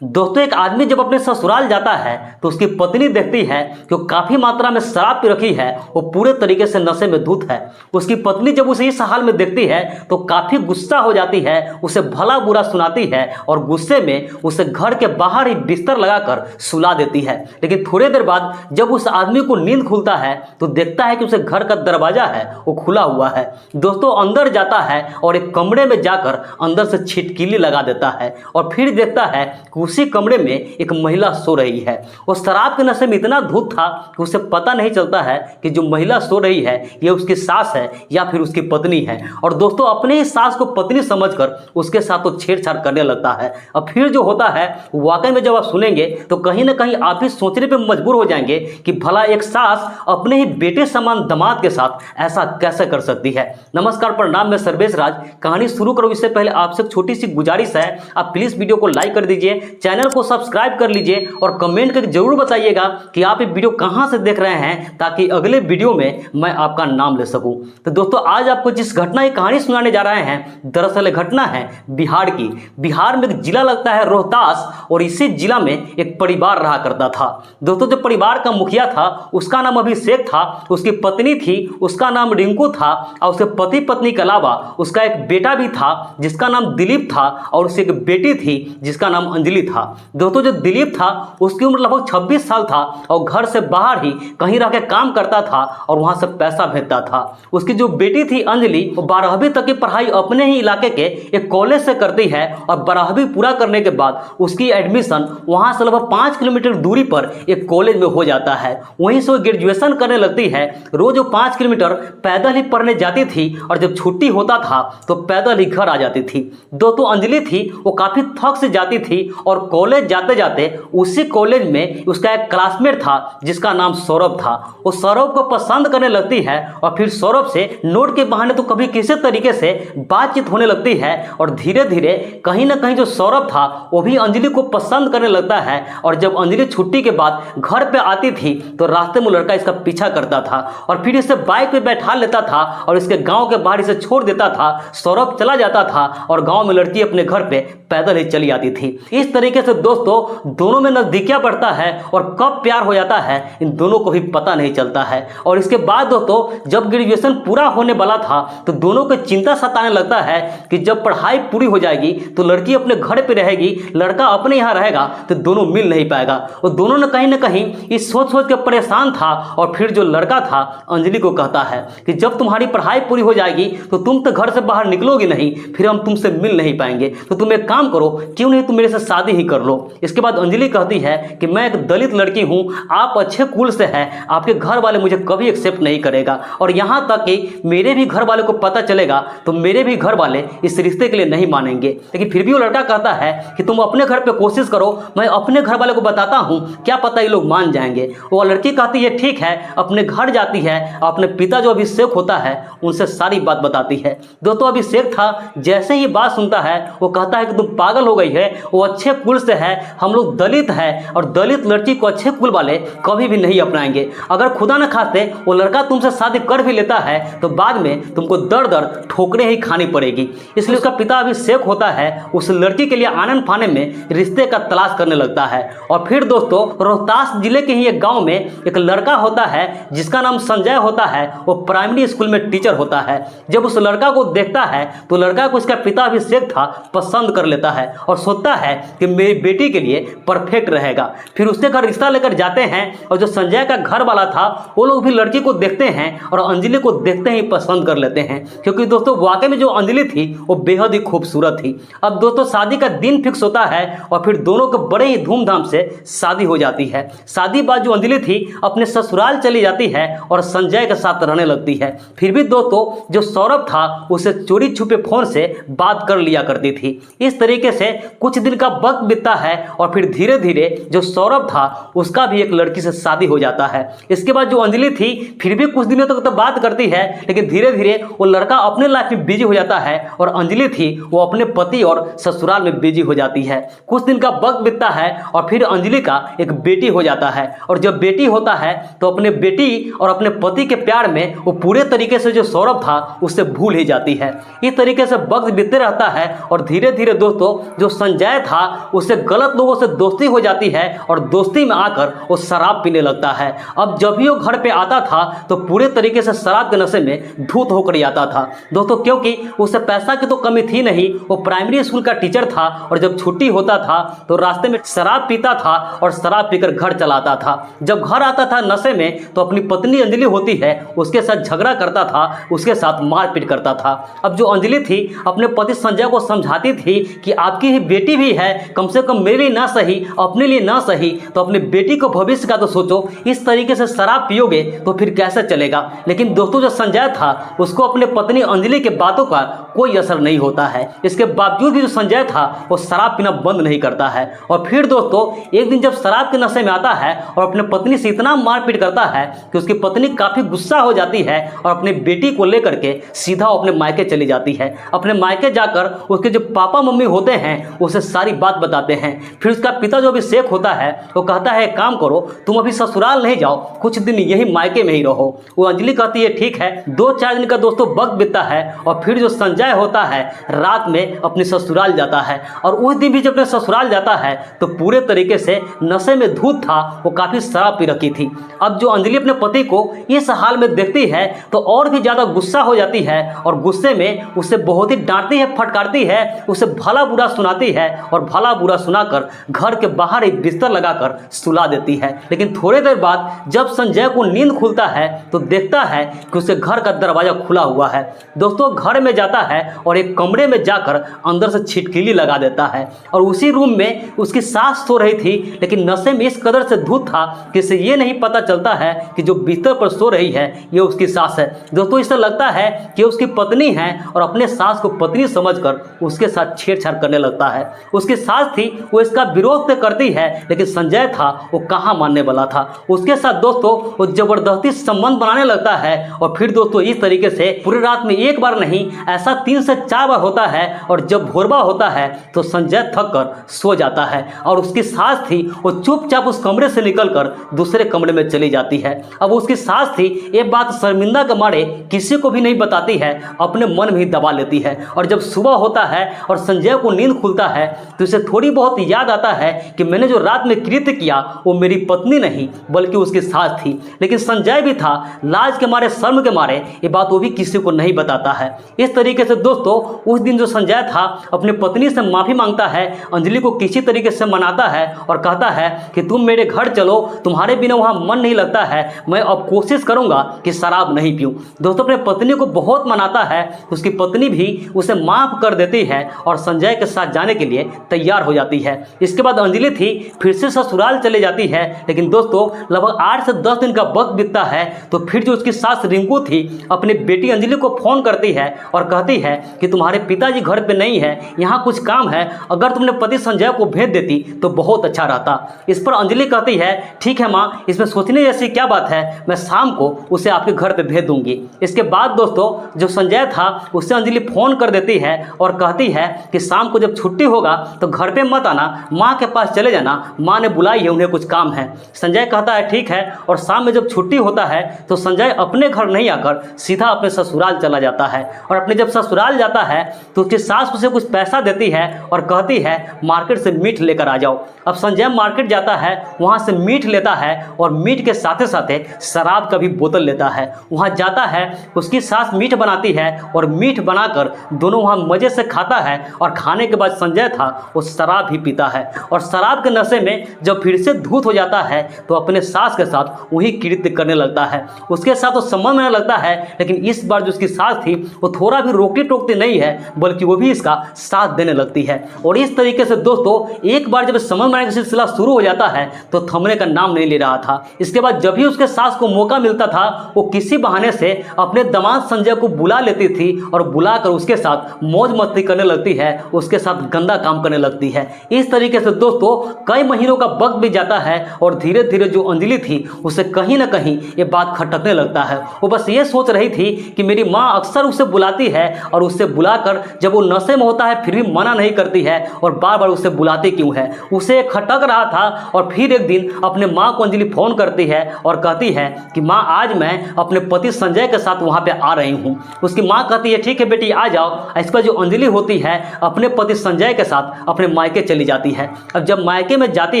दोस्तों, एक आदमी जब अपने ससुराल जाता है तो उसकी पत्नी देखती है कि वो काफी मात्रा में शराब पी रखी है। वो पूरे तरीके से नशे में धुत है। उसकी पत्नी जब उसे इस हाल में देखती है तो काफी गुस्सा हो जाती है, उसे भला बुरा सुनाती है और गुस्से में उसे घर के बाहर ही बिस्तर लगाकर सुला देती है। लेकिन थोड़ी देर बाद जब उस आदमी को नींद खुलता है तो देखता है कि उसे घर का दरवाजा है वो खुला हुआ है। दोस्तों, अंदर जाता है और एक कमरे में जाकर अंदर से छिटकीली लगा देता है और फिर देखता है कि उसी कमरे में एक महिला सो रही है। वो शराब के नशे में इतना धुत था कि उसे पता नहीं चलता है कि जो महिला सो रही है ये उसकी सास है या फिर उसकी पत्नी है। और दोस्तों, अपने ही सास को पत्नी समझकर उसके साथ तो छेड़छाड़ करने लगता है। अब फिर जो होता है वाकई में जब आप सुनेंगे तो कहीं ना कहीं आप ही सोचने पर मजबूर हो जाएंगे कि भला एक सास अपने ही बेटे समान दामाद के साथ ऐसा कैसे कर सकती है। नमस्कार, प्रणाम, मैं सर्वेश राज। कहानी शुरू करूं इससे पहले आपसे एक छोटी सी गुजारिश है, आप प्लीज वीडियो को लाइक कर दीजिए, चैनल को सब्सक्राइब कर लीजिए और कमेंट करके जरूर बताइएगा कि आप ये वीडियो कहां से देख रहे हैं ताकि अगले वीडियो में मैं आपका नाम ले सकूं। तो दोस्तों, आज आपको जिस घटना की कहानी सुनाने जा रहे हैं दरअसल घटना है बिहार की। बिहार में एक जिला लगता है रोहतास और इसी जिला में एक परिवार रहा करता था। दोस्तों, जो परिवार का मुखिया था उसका नाम अभिषेक था, उसकी पत्नी थी उसका नाम रिंकू था और उसके पति पत्नी के अलावा उसका एक बेटा भी था जिसका नाम दिलीप था और उसकी एक बेटी थी जिसका नाम अंजलि था। दोस्तों, जो दिलीप था उसकी उम्र लगभग 26 साल था और घर से बाहर ही कहीं रह के काम करता था और वहां से पैसा भेजता था। उसकी जो बेटी थी अंजलि, वो 12वीं तक की पढ़ाई अपने ही इलाके के एक कॉलेज से करती है और 12वीं पूरा करने के बाद उसकी एडमिशन वहां से लगभग 5 किलोमीटर दूरी पर एक कॉलेज में हो जाता है। वहीं से वो ग्रेजुएशन करने लगती है। रोज वो 5 किलोमीटर पैदल ही पढ़ने जाती थी और जब छुट्टी होता था तो पैदल ही घर आ जाती थी। दोस्तों, अंजलि थी वो काफी थक से जाती थी और कॉलेज जाते जाते उसी कॉलेज में उसका एक क्लासमेट था जिसका नाम सौरभ था। वो सौरभ को पसंद करने लगती है और फिर सौरभ से नोट के बहाने तो कभी किसी तरीके से बातचीत होने लगती है और धीरे धीरे कहीं ना कहीं जो सौरभ था वो भी अंजलि को पसंद करने लगता है। और जब अंजलि छुट्टी के बाद घर पे आती थी तो रास्ते में लड़का इसका पीछा करता था और फिर इसे बाइक पे बैठा लेता था और इसके गांव के बाहर इसे छोड़ देता था। सौरभ चला जाता था और गांव में लड़की अपने घर पे पैदल ही चली आती थी। इस तरीके से दोस्तों दोनों में नजदीकियां बढ़ता है और कब प्यार हो जाता है इन दोनों को भी पता नहीं चलता है। और इसके बाद दोस्तों जब ग्रेजुएशन पूरा होने वाला था तो दोनों को चिंता सताने लगता है कि जब पढ़ाई पूरी हो जाएगी तो लड़की अपने घर पे रहेगी, लड़का अपने यहाँ रहेगा तो दोनों मिल नहीं पाएगा। और दोनों ने कहीं ना कहीं इस सोच सोच के परेशान था। और फिर जो लड़का था अंजलि को कहता है कि जब तुम्हारी पढ़ाई पूरी हो जाएगी तो तुम तो घर से बाहर निकलोगी नहीं, फिर हम तुमसे मिल नहीं पाएंगे, तो तुम एक काम करो, क्यों नहीं तुम मेरे से शादी ही कर लो। इसके बाद अंजलि कहती है कि मैं एक दलित लड़की हूं, आप अच्छे कुल से हैं, आपके घर वाले मुझे कभी एक्सेप्ट नहीं करेगा और यहां तक कि मेरे भी घर वाले को पता चलेगा तो मेरे भी घर वाले इस रिश्ते के लिए नहीं मानेंगे। लेकिन फिर भी वो लड़का कहता है कि तुम अपने घर पे कोशिश करो, मैं अपने घर वाले को बताता हूं, क्या पता ये लोग मान जाएंगे। वो लड़की कहती है ठीक है, अपने घर जाती है, अपने पिता जो अभिषेक होता है उनसे सारी बात बताती है। दोस्तों, अभिषेक था जैसे ही बात सुनता है वो कहता है कि तुम पागल हो गई है, वो अच्छे कुल से है, हम लोग दलित है और दलित लड़की को अच्छे कुल वाले कभी भी नहीं अपनाएंगे। अगर खुदा न खाते वो लड़का तुमसे शादी कर भी लेता है तो बाद में तुमको दर दर ठोकरें ही खानी पड़ेगी। इसलिए उसका पिता अभिषेक होता है उस लड़की के लिए आनन फाने में रिश्ते का तलाश करने लगता है। और फिर दोस्तों, रोहतास जिले के ही एक गांव में एक लड़का होता है जिसका नाम संजय होता है। वो प्राइमरी स्कूल में टीचर होता है। जब उस लड़का को देखता है तो लड़का को इसका पिता अभिषेक था पसंद कर लेता है और सोचता है कि मेरी बेटी के लिए परफेक्ट रहेगा। फिर उसके घर रिश्ता लेकर जाते हैं और जो संजय का घर वाला था वो लोग भी लड़की को देखते हैं और अंजलि को देखते ही पसंद कर लेते हैं, क्योंकि दोस्तों वाकई में जो अंजलि थी वो बेहद ही खूबसूरत थी। अब दोस्तों शादी का दिन फिक्स होता है और फिर दोनों को बड़े ही धूमधाम से शादी हो जाती है। शादी बाद जो अंजलि थी अपने ससुराल चली जाती है और संजय के साथ रहने लगती है। फिर भी दोस्तों जो सौरभ था उसे चोरी छुपे फोन से बात कर लिया करती थी। इस तरीके से कुछ दिन का वक्त बीतता है और फिर धीरे धीरे जो सौरभ था उसका भी एक लड़की से शादी हो जाता है। इसके बाद जो अंजलि थी फिर भी कुछ दिनों तक तो बात करती है, लेकिन धीरे धीरे वो लड़का अपने लाइफ में बिजी हो जाता है और अंजलि थी वो अपने पति और ससुराल में बिजी हो जाती है। कुछ दिन का वक्त बीतता है और फिर अंजलि का एक बेटी हो जाता है। और जब बेटी होता है तो अपने बेटी और अपने पति के प्यार में वो पूरे तरीके से जो सौरभ था उससे भूल ही जाती है। इस तरीके से वक्त बीतते रहता है और धीरे धीरे दोस्तों जो संजय था उससे गलत लोगों से दोस्ती हो जाती है और दोस्ती में आकर वो शराब पीने लगता है। अब जब भी वो घर पे आता था तो पूरे तरीके से शराब के नशे में धूत होकर ही आता था दोस्तों, क्योंकि उसे पैसा की तो कमी थी नहीं, वो प्राइमरी स्कूल का टीचर था और जब छुट्टी होता था तो रास्ते में शराब पीता था और शराब पीकर घर चलाता था। जब घर आता था नशे में तो अपनी पत्नी अंजलि होती है उसके साथ झगड़ा करता था, उसके साथ मारपीट करता था। अब जो अंजलि थी अपने पति संजय को समझाती थी कि आपकी ही बेटी भी है, कम से कम मेरे लिए ना सही अपने लिए ना सही तो अपनी बेटी को भविष्य का तो सोचो, इस तरीके से शराब पियोगे तो फिर कैसे चलेगा। लेकिन दोस्तों जो संजय था उसको अपने पत्नी अंजलि के बातों का कोई असर नहीं होता है। इसके बावजूद भी जो संजय था वो शराब पीना बंद नहीं करता है और फिर दोस्तों एक दिन जब शराब के नशे में आता है और अपने पत्नी से इतना मारपीट करता है कि उसकी पत्नी काफी गुस्सा हो जाती है और अपनी बेटी को लेकर के सीधा अपने मायके चली जाती है। अपने मायके जाकर उसके जो पापा मम्मी होते हैं उसे सारी बात बताते हैं। फिर उसका पिता जो अभिषेक होता है वो कहता है काम करो, तुम अभी ससुराल नहीं जाओ, कुछ दिन यही मायके में ही रहो। वो अंजलि कहती है ठीक है। 2-4 दिन का दोस्तों वक्त बीतता है और फिर जो संजय होता है रात में अपने ससुराल जाता है और उस दिन भी जब अपने ससुराल जाता है तो पूरे तरीके से नशे में धूत था, वो काफी शराब पी रखी थी। अब जो अंजलि अपने पति को इस हाल में देखती है तो और भी ज्यादा गुस्सा हो जाती है और गुस्से में उसे बहुत ही डांटती है, फटकारती है, उसे भला बुरा सुनाती है और भला बुरा सुनाकर घर के बाहर एक बिस्तर लगाकर सुला देती है। लेकिन थोड़ी देर बाद जब संजय को नींद खुलता है तो देखता है कि उसे घर का दरवाजा खुला हुआ है। दोस्तों घर में जाता है और एक कमरे में जाकर अंदर से छिटकिली लगा देता है और उसी रूम में उसकी सास सो रही थी, लेकिन नशे में इस कदर से धूत था कि इसे ये नहीं पता चलता है कि जो बिस्तर पर सो रही है ये उसकी सास है। दोस्तों इससे लगता है कि उसकी पत्नी है और अपने सास को पत्नी समझकर उसके साथ छेड़छाड़ करने लगता है। उसकी सास थी वो इसका विरोध तो करती है, लेकिन संजय था वो कहाँ मानने वाला था। उसके साथ दोस्तों वो जबरदस्ती संबंध बनाने लगता है और फिर दोस्तों इस तरीके से पूरी रात में एक बार नहीं ऐसा 3 से 4 बार होता है और जब भोरबा होता है तो संजय थक कर सो जाता है और उसकी सास थी वो चुपचाप उस कमरे से निकलकर दूसरे कमरे में चली जाती है। अब उसकी सास थी ये बात शर्मिंदा के मारे किसी को भी नहीं बताती है, अपने मन में ही दबा लेती है और जब सुबह होता है और संजय को नींद खुलता है तो उसे थोड़ी बहुत याद आता है कि मैंने जो रात में कृत्य किया वो मेरी पत्नी नहीं बल्कि उसकी सास थी। लेकिन संजय भी था लाज के मारे, शर्म के मारे ये बात वो भी किसी को नहीं बताता है। इस तरीके से दोस्तों उस दिन जो संजय था अपनी पत्नी से माफी मांगता है, अंजलि को किसी तरीके से मनाता है और कहता है कि तुम मेरे घर चलो, तुम्हारे बिना वहां मन नहीं लगता है, मैं अब कोशिश करूंगा कि शराब नहीं पीऊं। दोस्तों अपने पत्नी को बहुत मनाता है, उसकी पत्नी भी उसे माफ कर देती है और संजय के साथ जाने के लिए तैयार हो जाती है। इसके बाद अंजलि थी फिर से ससुराल चले जाती है, लेकिन दोस्तों लगभग 8 से 10 दिन का वक्त बीतता है तो फिर जो उसकी सास रिंकू थी अपनी बेटी अंजलि को फोन करती है और कहती है कि तुम्हारे पिताजी घर पे नहीं है, यहाँ कुछ काम है, अगर तुमने पति संजय को भेज देती तो बहुत अच्छा रहता। इस पर अंजलि कहती है ठीक है माँ, इसमें सोचने जैसी क्या बात है, मैं शाम को उसे आपके घर पे भेज दूंगी। इसके बाद दोस्तों जो संजय था उससे अंजलि फोन कर देती है और कहती है कि शाम को जब छुट्टी होगा तो घर पे मत आना, माँ के पास चले जाना, माँ ने बुलाई है, उन्हें कुछ काम है। संजय कहता है ठीक है और शाम में जब छुट्टी होता है तो संजय अपने घर नहीं आकर सीधा अपने ससुराल चला जाता है और अपने जब ससुराल जाता है तो उसकी सास उसे कुछ पैसा देती है और कहती है मार्केट से मीट लेकर आ जाओ। अब संजय मार्केट जाता है, वहाँ से मीट लेता है और मीट के साथ साथ शराब का भी बोतल लेता है। वहाँ जाता है, उसकी सास मीट बनाती है और मीट बनाकर दोनों वहाँ मज़े से खाता है और खाने के बाद संजय था वो शराब भी पीता है और शराब के नशे में जब फिर से धूत हो जाता है तो अपने सास के साथ वही कृत्य करने लगता है। उसके साथ वो संबंध में लगता है, लेकिन इस बार जो उसकी सास थी वो थोड़ा भी रोकती टोकती नहीं है बल्कि वो भी इसका साथ देने लगती है। और इस तरीके से दोस्तों एक बार जब संबंध बनाने का सिलसिला शुरू हो जाता है तो थमने का नाम नहीं ले रहा था। इसके बाद जब भी उसके सास को मौका मिलता था वो किसी बहाने से अपने दामाद संजय को बुला लेती थी और बुलाकर उसके साथ मौज मस्ती करने लगती है, उसके साथ गंदा काम करने लगती है। इस तरीके से दोस्तों कई महीनों का वक्त भी जाता है और धीरे धीरे जो अंजलि थी उसे कहीं ना कहीं ये बात खटकने लगता है। वो बस ये सोच रही थी कि मेरी माँ अक्सर उसे बुलाती है और उससे बुलाकर जब वो नशे में होता है फिर भी मना नहीं करती है और बार बार उसे बुलाती क्यों है। उसे खटक रहा था और फिर एक दिन अपने माँ को अंजलि फ़ोन करती है और कहती है कि माँ आज मैं अपने पति संजय के साथ वहाँ पे आ रही हूँ। उसकी माँ कहती है ठीक है बेटी आ जाओ। इस पर जो अंजलि होती है अपने पति संजय के साथ अपने मायके चली जाती है। अब जब मायके में जाती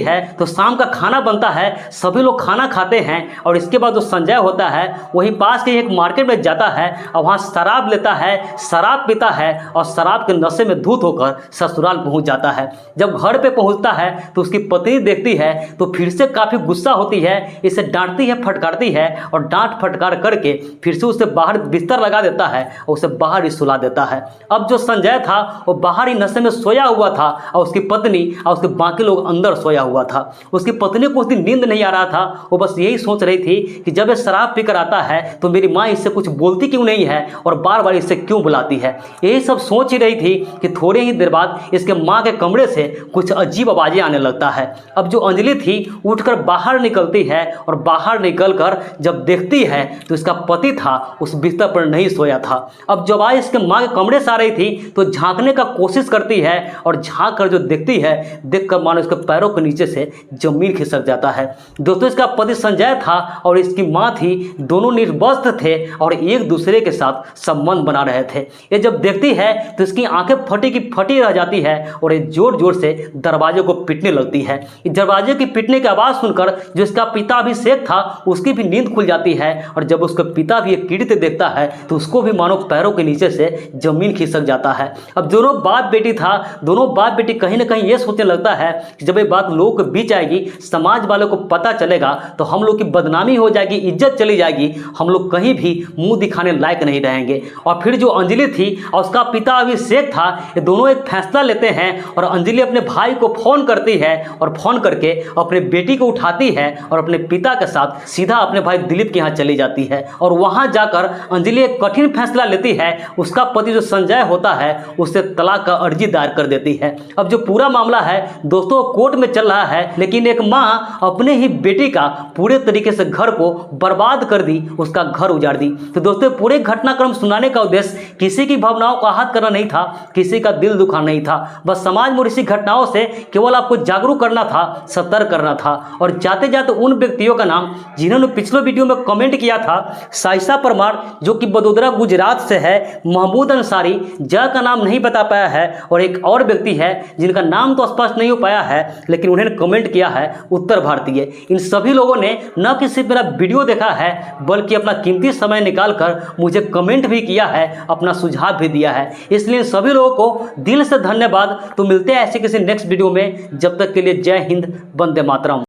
है तो शाम का खाना बनता है, सभी लोग खाना खाते हैं और इसके बाद जो संजय होता है वहीं पास के एक मार्केट में जाता है और वहाँ शराब लेता है, शराब पीता है और शराब के नशे में धुत होकर ससुराल पहुँच जाता है। जब घर पे पहुँचता है तो उसकी पत्नी देखती है तो फिर से काफ़ी गुस्सा होती है, इसे डांटती है, फटकारती है और डांट फटकार करके फिर से उसे बाहर बिस्तर लगा देता है और उसे बाहर ही सुला देता है। अब जो संजय था वो बाहर ही नशे में सोया हुआ था और उसकी पत्नी और उसके बाकी लोग अंदर सोया हुआ था। उसकी पत्नी को उस दिन नींद नहीं आ रहा था, वो बस यही सोच रही थी कि जब ये शराब पीकर आता है तो मेरी माँ इससे कुछ बोलती क्यों नहीं है और बार बार इससे क्यों बुलाती है। यही सब सोच ही रही थी कि थोड़े ही देर बाद इसके माँ के कमरे से कुछ अजीब आवाज़ें आने लगता है। अब जो अंजलि थी उठकर बाहर निकलती है और बाहर निकलकर जब देखती है तो इसका पति था उस बिस्तर पर नहीं सोया था। अब जब आवाज़ इसके माँ के कमरे से आ रही थी तो झांकने का कोशिश करती है और झांक कर जो देखती है, देखकर मानो इसके पैरों के नीचे से जमीन खिसक जाता है। दोस्तों इसका पति संजय था और इसकी माँ थी, दोनों निर्वस्त्र थे और एक दूसरे के साथ संबंध बना रहे थे। ये जब देखती है तो इसकी आंखें फटी की फटी रह जाती है और ये जोर जोर से दरवाजे को पीटने लगती है। इस दरवाजे की पीटने की आवाज़ सुनकर जो इसका पिता अभिषेक था उसकी भी नींद खुल जाती है और जब उसका पिता भी एक कीड़े देखता है तो उसको भी मानो पैरों के नीचे से जमीन खिसक जाता है। अब दोनों बाप बेटी था, दोनों बाप बेटी कहीं ना कहीं ये सोचने लगता है कि जब ये बात लोगों के बीच आएगी, समाज वालों को पता चलेगा तो हम लोग की बदनामी हो जाएगी, इज्जत चली जाएगी, हम लोग कहीं भी मुंह दिखाने लायक नहीं रहेंगे। और फिर जो अंजलि थी और उसका पिता अभिषेक था, ये दोनों एक फैसला लेते हैं और अंजलि अपने भाई को फ़ोन करती है और फ़ोन करके अपने बेटी को उठाती है और अपने पिता के साथ सीधा अपने भाई दिलीप के यहाँ चली जाती है। और वहाँ जाकर अंजलि एक कठिन फैसला लेती है, उसका पति जो संजय होता है उससे तलाक का अर्जी दायर कर देती है। अब जो पूरा मामला है दोस्तों कोर्ट में चल रहा है, लेकिन एक माँ अपने ही बेटी का पूरे तरीके से घर को बर्बाद कर दी, उसका घर उजाड़ दी। तो दोस्तों पूरे घटनाक्रम सुनाने का उद्देश्य किसी की भावनाओं को आहत करना नहीं था, किसी का दिल दुखाना नहीं था, बस समाज में इसी घटनाओं से केवल आपको जागरूक करना था, सतर्क करना था। और जाते जाते उन व्यक्तियों का नाम जिन्होंने पिछले वीडियो में कमेंट किया था, साइसा परमार जो कि बड़ोदरा गुजरात से है, महमूद अंसारी जय का नाम नहीं बता पाया है और एक और व्यक्ति है जिनका नाम तो स्पष्ट नहीं हो पाया है लेकिन उन्होंने कमेंट किया है उत्तर भारतीय। इन सभी लोगों ने न कि सिर्फ मेरा वीडियो देखा है बल्कि अपना कीमती समय निकालकर मुझे कमेंट भी किया है, अपना सुझाव भी दिया है, इसलिए इन सभी लोगों को दिल से धन्यवाद। तो मिलते हैं ऐसे किसी नेक्स्ट वीडियो में, जब तक के लिए जय हिंद, वंदे मातरम।